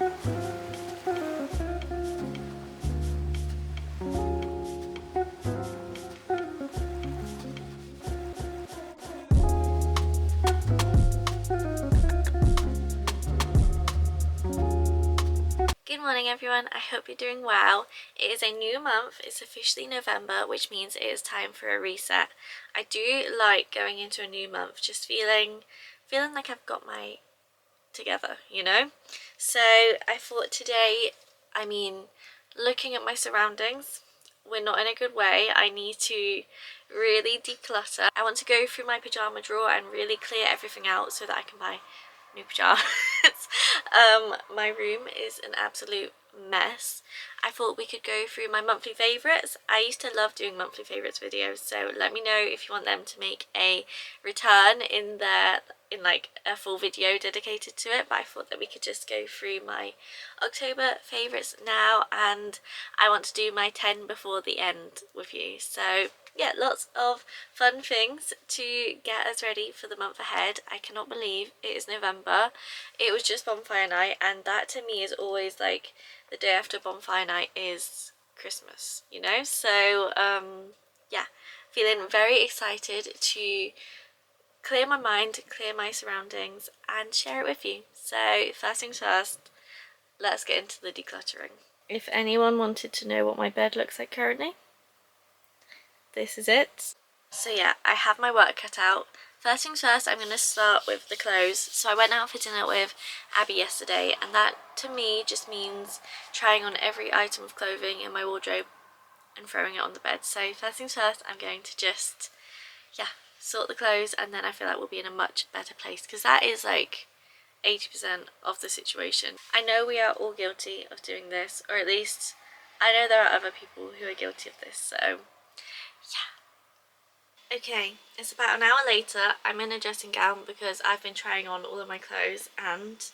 Good morning everyone, I hope you're doing well. It is a new month, it's officially November, which means it is time for a reset. I do like going into a new month just feeling like I've got my together, you know? So I thought today, looking at my surroundings, we're not in a good way. I need to really declutter. I want to go through my pyjama drawer and really clear everything out so that I can buy new pajamas. My room is an absolute mess. I thought we could go through my monthly favourites. I used to love doing monthly favourites videos, so let me know if you want them to make a return in like a full video dedicated to it. But I thought that we could just go through my October favourites now, and I want to do my 10 before the end with you. So yeah, lots of fun things to get us ready for the month ahead. I cannot believe it is November. It was just bonfire night, and that to me is always like the day after bonfire night is Christmas, you know? So yeah, feeling very excited to clear my mind, clear my surroundings and share it with you. So first things first, let's get into the decluttering. If anyone wanted to know what my bed looks like currently, this is it. So yeah, I have my work cut out. First things first, I'm going to start with the clothes. So I went out for dinner with Abby yesterday, and that to me just means trying on every item of clothing in my wardrobe and throwing it on the bed. So first things first, I'm going to just, yeah, sort the clothes, and then I feel like we'll be in a much better place, because that is like 80% of the situation. I know we are all guilty of doing this, or at least I know there are other people who are guilty of this, so yeah. Okay, it's about an hour later. I'm in a dressing gown because I've been trying on all of my clothes, and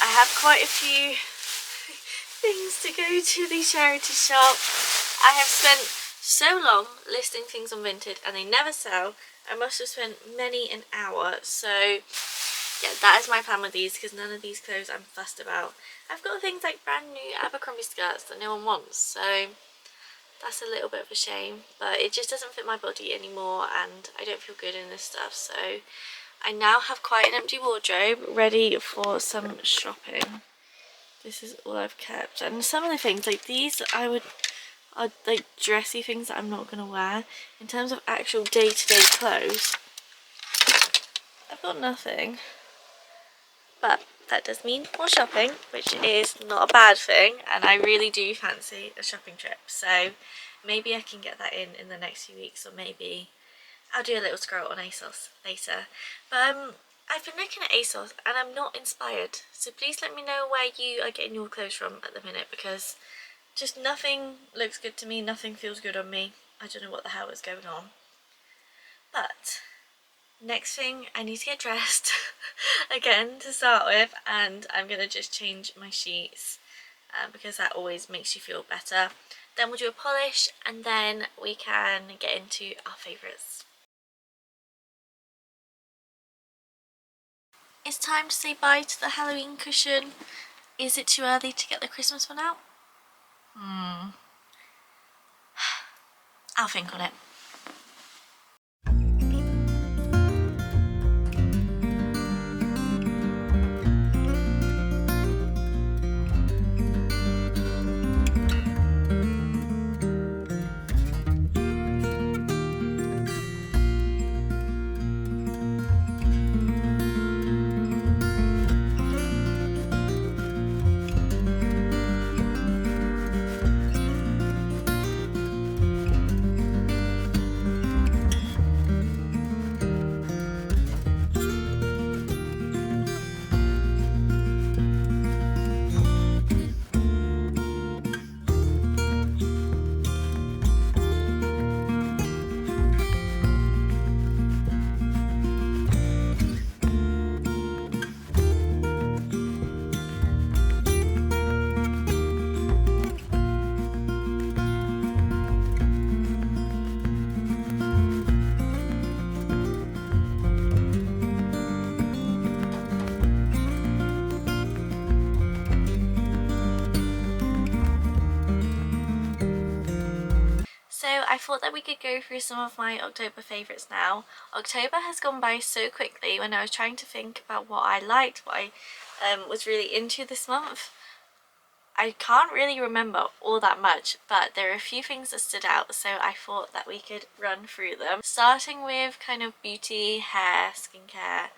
I have quite a few things to go to the charity shop. I have spent so long listing things on Vinted and they never sell. I must have spent many an hour. So yeah, that is my plan with these, because none of these clothes I'm fussed about. I've got things like brand new Abercrombie skirts that no one wants, so that's a little bit of a shame, but it just doesn't fit my body anymore and I don't feel good in this stuff. So I now have quite an empty wardrobe ready for some shopping. This is all I've kept, and some of the things like these are like dressy things that I'm not going to wear. In terms of actual day-to-day clothes, I've got nothing, but that does mean more shopping, which is not a bad thing, and I really do fancy a shopping trip, so maybe I can get that in the next few weeks, or maybe I'll do a little scroll on ASOS later. But I've been looking at ASOS and I'm not inspired, so please let me know where you are getting your clothes from at the minute, because just nothing looks good to me, nothing feels good on me. I don't know what the hell is going on. But next thing, I need to get dressed again to start with, and I'm going to just change my sheets because that always makes you feel better. Then we'll do a polish, and then we can get into our favourites. It's time to say bye to the Halloween cushion. Is it too early to get the Christmas one out? I'll think on it. I thought that we could go through some of my October favourites now. October has gone by so quickly. When I was trying to think about what I liked, what I was really into this month, I can't really remember all that much, but there are a few things that stood out, so I thought that we could run through them. Starting with kind of beauty, hair, skincare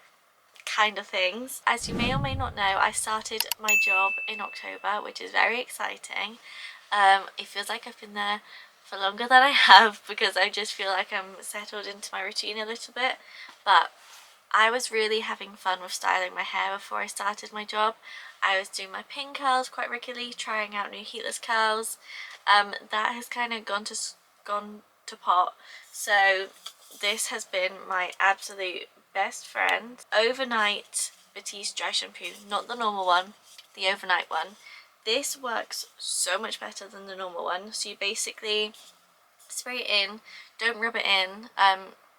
kind of things. As you may or may not know, I started my job in October, which is very exciting. It feels like I've been there for longer than I have because I just feel like I'm settled into my routine a little bit, but I was really having fun with styling my hair before I started my job. I was doing my pin curls quite regularly, trying out new heatless curls. That has kind of gone to pot. So this has been my absolute best friend. Overnight Batiste dry shampoo, not the normal one, the overnight one. This works so much better than the normal one. So you basically spray it in, don't rub it in.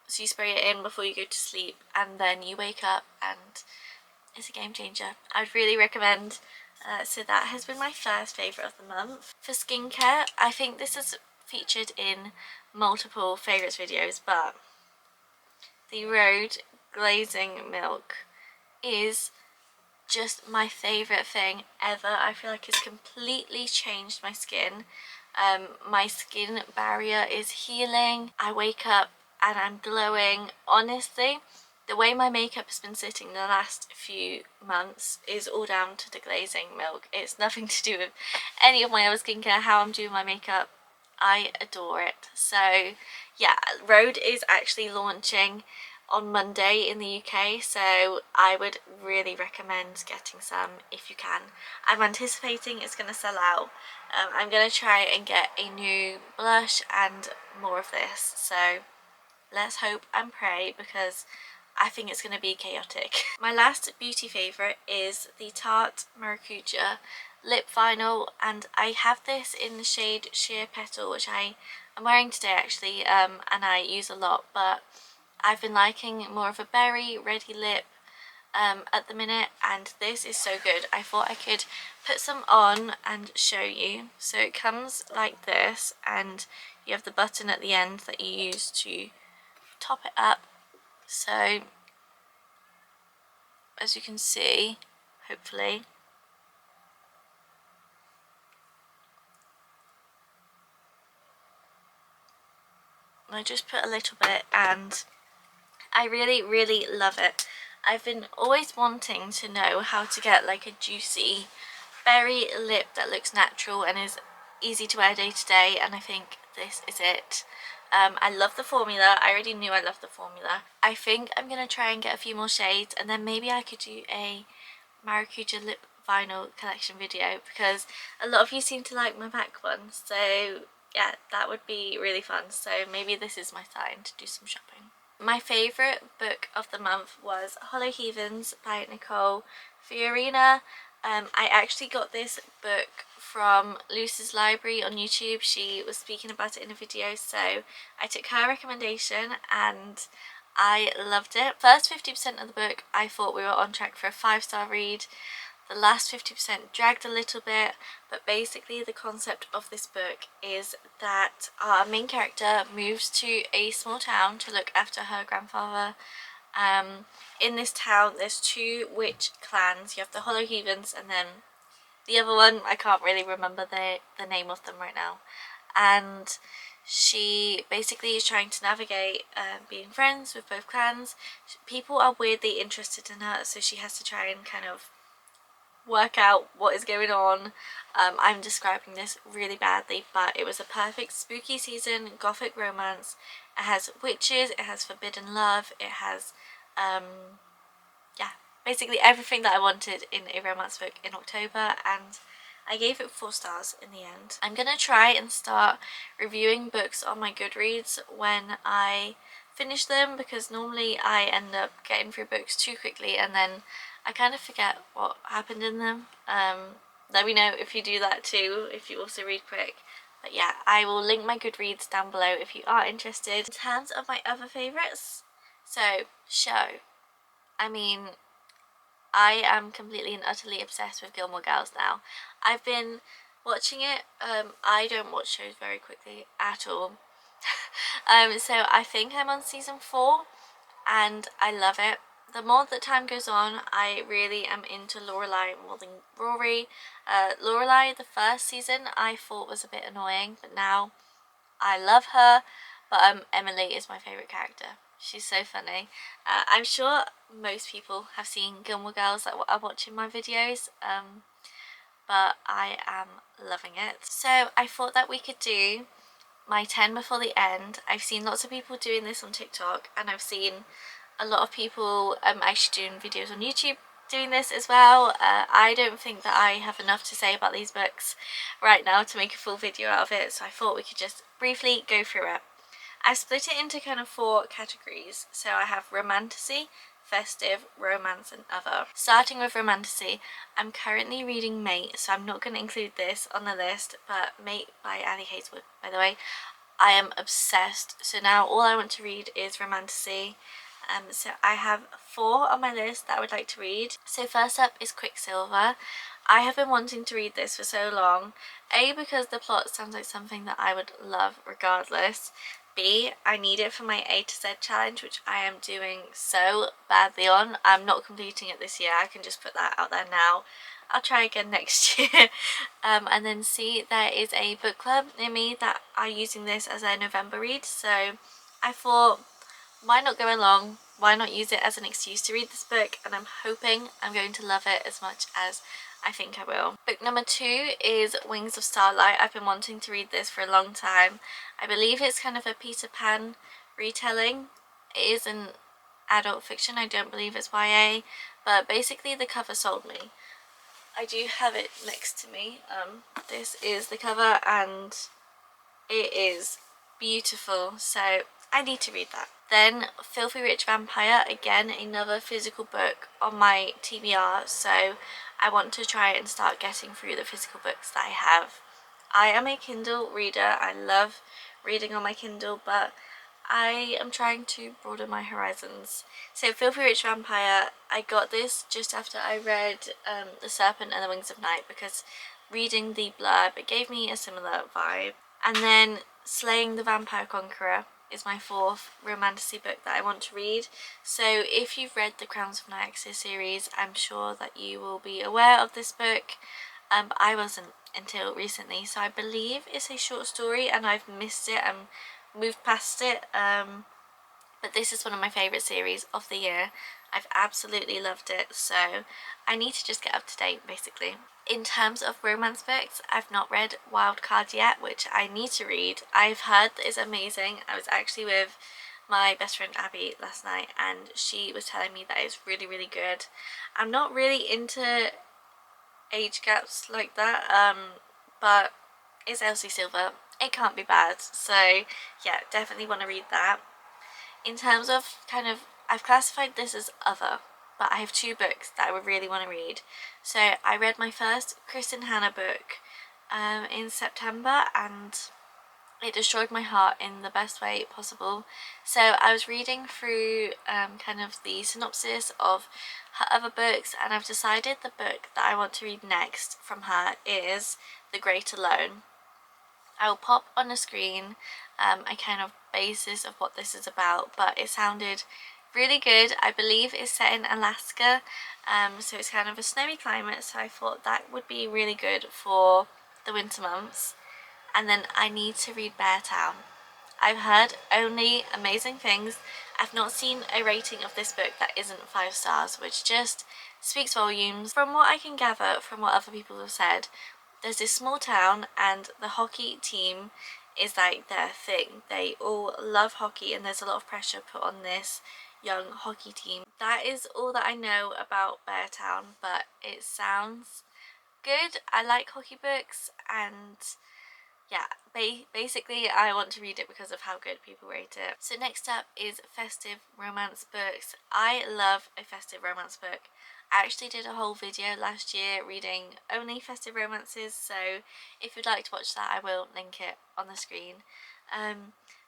So you spray it in before you go to sleep, and then you wake up and it's a game changer. I'd really recommend. So that has been my first favourite of the month. For skincare, I think this is featured in multiple favourites videos, but the Rhode Glazing Milk is just my favourite thing ever. I feel like it's completely changed my skin. My skin barrier is healing. I wake up and I'm glowing. Honestly, the way my makeup has been sitting the last few months is all down to the glazing milk. It's nothing to do with any of my other skincare, how I'm doing my makeup. I adore it. So yeah, Rhode is actually launching on Monday in the UK, so I would really recommend getting some if you can. I'm anticipating it's going to sell out. I'm going to try and get a new blush and more of this, so let's hope and pray because I think it's going to be chaotic. My last beauty favourite is the Tarte Maracuja lip vinyl, and I have this in the shade Sheer Petal, which I am wearing today actually, and I use a lot, but I've been liking more of a berry ready lip at the minute, and this is so good. I thought I could put some on and show you. So it comes like this, and you have the button at the end that you use to top it up. So as you can see, hopefully, I just put a little bit and I really love it. I've been always wanting to know how to get like a juicy berry lip that looks natural and is easy to wear day to day, and I think this is it. I love the formula. I already knew I loved the formula. I think I'm going to try and get a few more shades, and then maybe I could do a Maracuja lip vinyl collection video because a lot of you seem to like my MAC ones, so yeah, that would be really fun. So maybe this is my sign to do some shopping. My favourite book of the month was Hollow Heathens by Nicole Fiorina. I actually got this book from Luce's Library on YouTube. She was speaking about it in a video, so I took her recommendation and I loved it. First 50% of the book I thought we were on track for a 5-star read. The last 50% dragged a little bit, but basically the concept of this book is that our main character moves to a small town to look after her grandfather. In this town there's 2 witch clans. You have the Hollow Heathens and then the other one, I can't really remember the name of them right now. And she basically is trying to navigate being friends with both clans. People are weirdly interested in her, so she has to try and kind of work out what is going on. I'm describing this really badly, but it was a perfect spooky season gothic romance. It has witches, it has forbidden love, it has yeah, basically everything that I wanted in a romance book in October, and I gave it 4 stars in the end. I'm gonna try and start reviewing books on my Goodreads when I finish them, because normally I end up getting through books too quickly and then I kind of forget what happened in them. Let me know if you do that too, if you also read quick. But yeah, I will link my Goodreads down below if you are interested. In terms of my other favourites, so show. I mean, I am completely and utterly obsessed with Gilmore Girls now. I've been watching it. I don't watch shows very quickly at all. So I think I'm on season 4 and I love it. The more that time goes on, I really am into Lorelai more than Rory. Lorelai, the first season, I thought was a bit annoying, but now I love her. But Emily is my favourite character. She's so funny. I'm sure most people have seen Gilmore Girls that are watching my videos, but I am loving it. So I thought that we could do my 10 before the end. I've seen lots of people doing this on TikTok, and I've seen a lot of people actually doing videos on YouTube doing this as well. I don't think that I have enough to say about these books right now to make a full video out of it, so I thought we could just briefly go through it. I split it into kind of 4 categories. So I have romantasy, festive, romance and other. Starting with romantasy, I'm currently reading Mate, so I'm not going to include this on the list, but Mate by Ali Hazelwood, by the way. I am obsessed, so now all I want to read is romantasy. So I have 4 on my list that I would like to read. So first up is Quicksilver. I have been wanting to read this for so long. A, because the plot sounds like something that I would love regardless. B, I need it for my A to Z challenge, which I am doing so badly on. I'm not completing it this year, I can just put that out there now. I'll try again next year. And then C, there is a book club near me that are using this as their November read, so I thought, why not go along? Why not use it as an excuse to read this book? And I'm hoping I'm going to love it as much as I think I will. Book number 2 is Wings of Starlight. I've been wanting to read this for a long time. I believe it's kind of a Peter Pan retelling. It is an adult fiction, I don't believe it's YA, but basically the cover sold me. I do have it next to me. This is the cover and it is beautiful, so I need to read that. Then Filthy Rich Vampire, again another physical book on my TBR, so I want to try and start getting through the physical books that I have. I am a Kindle reader, I love reading on my Kindle, but I am trying to broaden my horizons. So Filthy Rich Vampire, I got this just after I read The Serpent and the Wings of Night, because reading the blurb, it gave me a similar vibe. And then Slaying the Vampire Conqueror is my 4th romantasy book that I want to read. So if you've read the Crowns of Nyaxia series, I'm sure that you will be aware of this book. But I wasn't until recently, so I believe it's a short story and I've missed it and moved past it. But this is one of my favourite series of the year. I've absolutely loved it, so I need to just get up to date basically. In terms of romance books, I've not read Wild Card yet, which I need to read. I've heard that it's amazing. I was actually with my best friend Abby last night and she was telling me that it's really, really good. I'm not really into age gaps like that, but it's Elsie Silver. It can't be bad, so yeah, definitely want to read that. In terms of kind of, I've classified this as other, but I have 2 books that I would really want to read. So I read my first Kristen Hanna book in September and it destroyed my heart in the best way possible. So I was reading through kind of the synopsis of her other books and I've decided the book that I want to read next from her is The Great Alone. I will pop on the screen a kind of basis of what this is about, but it sounded really good. I believe it's set in Alaska, so it's kind of a snowy climate, so I thought that would be really good for the winter months. And then I need to read Beartown. I've heard only amazing things. I've not seen a rating of this book that isn't 5 stars, which just speaks volumes. From what I can gather from what other people have said, there's this small town and the hockey team is like their thing. They all love hockey and there's a lot of pressure put on this young hockey team. That is all that I know about Beartown, but it sounds good. I like hockey books and yeah, basically I want to read it because of how good people rate it. So next up is festive romance books. I love a festive romance book. I actually did a whole video last year reading only festive romances, so if you'd like to watch that I will link it on the screen.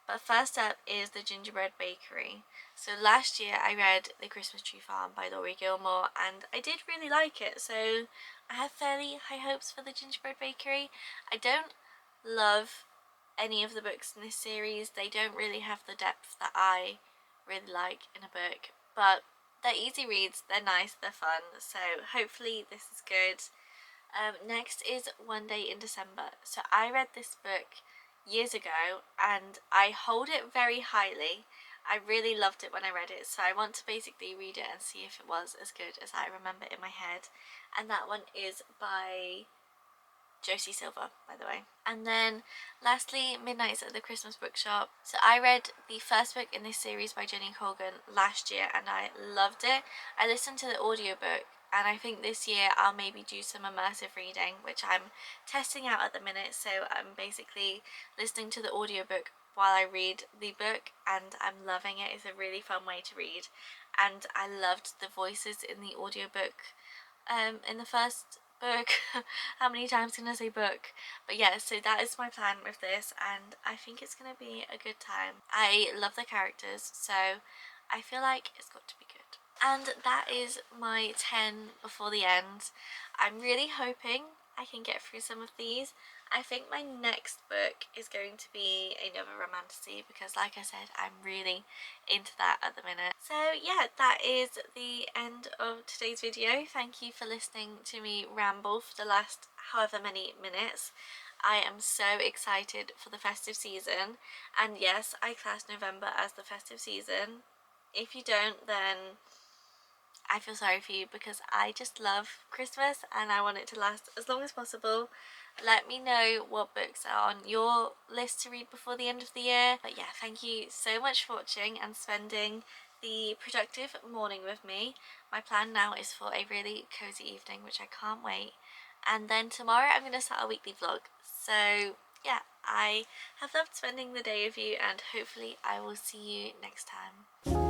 But first up is The Gingerbread Bakery. So last year I read The Christmas Tree Farm by Laurie Gilmore and I did really like it, so I have fairly high hopes for The Gingerbread Bakery. I don't love any of the books in this series. They don't really have the depth that I really like in a book, but they're easy reads, they're nice, they're fun, so hopefully this is good. Next is One Day in December. So I read this book years ago and I hold it very highly. I really loved it when I read it, so I want to basically read it and see if it was as good as I remember in my head. And that one is by Josie Silver, by the way. And then lastly, Midnights at the Christmas Bookshop. So I read the first book in this series by Jenny Colgan last year and I loved it. I listened to the audiobook and I think this year I'll maybe do some immersive reading, which I'm testing out at the minute. So I'm basically listening to the audiobook while I read the book and I'm loving it. It's a really fun way to read and I loved the voices in the audiobook in the first book. How many times can I say book? But yeah, so that is my plan with this and I think it's gonna be a good time. I love the characters, so I feel like it's got to be good. And that is my 10 before the end. I'm really hoping I can get through some of these. I think my next book is going to be another romantasy because like I said, I'm really into that at the minute. So yeah, that is the end of today's video. Thank you for listening to me ramble for the last however many minutes. I am so excited for the festive season, and yes, I class November as the festive season. If you don't, then I feel sorry for you because I just love Christmas and I want it to last as long as possible. Let me know what books are on your list to read before the end of the year. But yeah, thank you so much for watching and spending the productive morning with me. My plan now is for a really cozy evening, which I can't wait. And then tomorrow I'm going to start a weekly vlog. So yeah, I have loved spending the day with you and hopefully I will see you next time.